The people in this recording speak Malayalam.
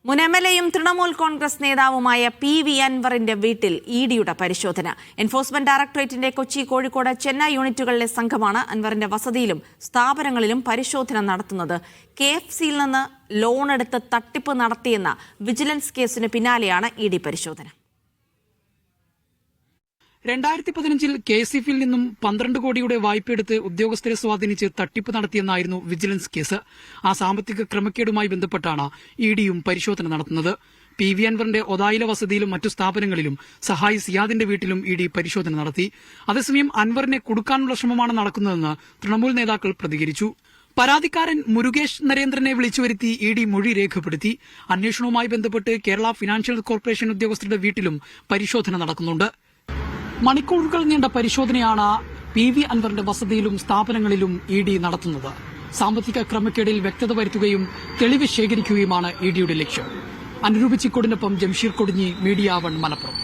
മുൻ എംഎൽഎയും തൃണമൂൽ കോൺഗ്രസ് നേതാവുമായ പി.വി. അൻവറിന്റെ വീട്ടിൽ ഇഡിയുടെ പരിശോധന. എൻഫോഴ്സ്മെന്റ് ഡയറക്ടറേറ്റിന്റെ കൊച്ചി, കോഴിക്കോട്, ചെന്നൈ യൂണിറ്റുകളിലെ സംഘമാണ് അൻവറിന്റെ വസതിയിലും സ്ഥാപനങ്ങളിലും പരിശോധന നടത്തുന്നത്. KFCയിൽ നിന്ന് ലോൺ എടുത്ത് തട്ടിപ്പ് നടത്തിയെന്ന വിജിലൻസ് കേസിന് പിന്നാലെയാണ് ഇഡി പരിശോധന. 2015-ൽ KCFയിൽ നിന്നും 12 കോടിയുടെ വായ്പയെടുത്ത് ഉദ്യോഗസ്ഥരെ സ്വാധീനിച്ച് തട്ടിപ്പ് നടത്തിയെന്നായിരുന്നു വിജിലൻസ് കേസ്. ആ സാമ്പത്തിക ക്രമക്കേടുമായി ബന്ധപ്പെട്ടാണ് ഇഡിയും പരിശോധന നടത്തുന്നത്. പി.വി. അൻവറിന്റെ ഒതായില വസതിയിലും മറ്റു സ്ഥാപനങ്ങളിലും സഹായി സിയാദിന്റെ വീട്ടിലും ഇഡി പരിശോധന നടത്തി. അതേസമയം അൻവറിനെ കുടുക്കാനുള്ള ശ്രമമാണ് നടക്കുന്നതെന്ന് തൃണമൂൽ നേതാക്കൾ പ്രതികരിച്ചു. പരാതിക്കാരൻ മുരുകേഷ് നരേന്ദ്രനെ വിളിച്ചുവരുത്തി ഇഡി മൊഴി രേഖപ്പെടുത്തി. അന്വേഷണവുമായി ബന്ധപ്പെട്ട് കേരള ഫിനാൻഷ്യൽ കോർപ്പറേഷൻ ഉദ്യോഗസ്ഥരുടെ വീട്ടിലും പരിശോധന നടക്കുന്നുണ്ട്. മണിക്കൂറുകൾ നീണ്ട പരിശോധനയാണ് പി.വി. അൻവറിന്റെ വസതിയിലും സ്ഥാപനങ്ങളിലും ഇഡി നടത്തുന്നത്. സാമ്പത്തിക ക്രമക്കേടിൽ വ്യക്തത വരുത്തുകയും തെളിവ് ശേഖരിക്കുകയുമാണ് ഇഡിയുടെ ലക്ഷ്യം. അനുരൂപ് ചിക്കോടിനൊപ്പം ജംഷീർ കൊടിഞ്ഞി, മീഡിയ 1 മലപ്പുറം.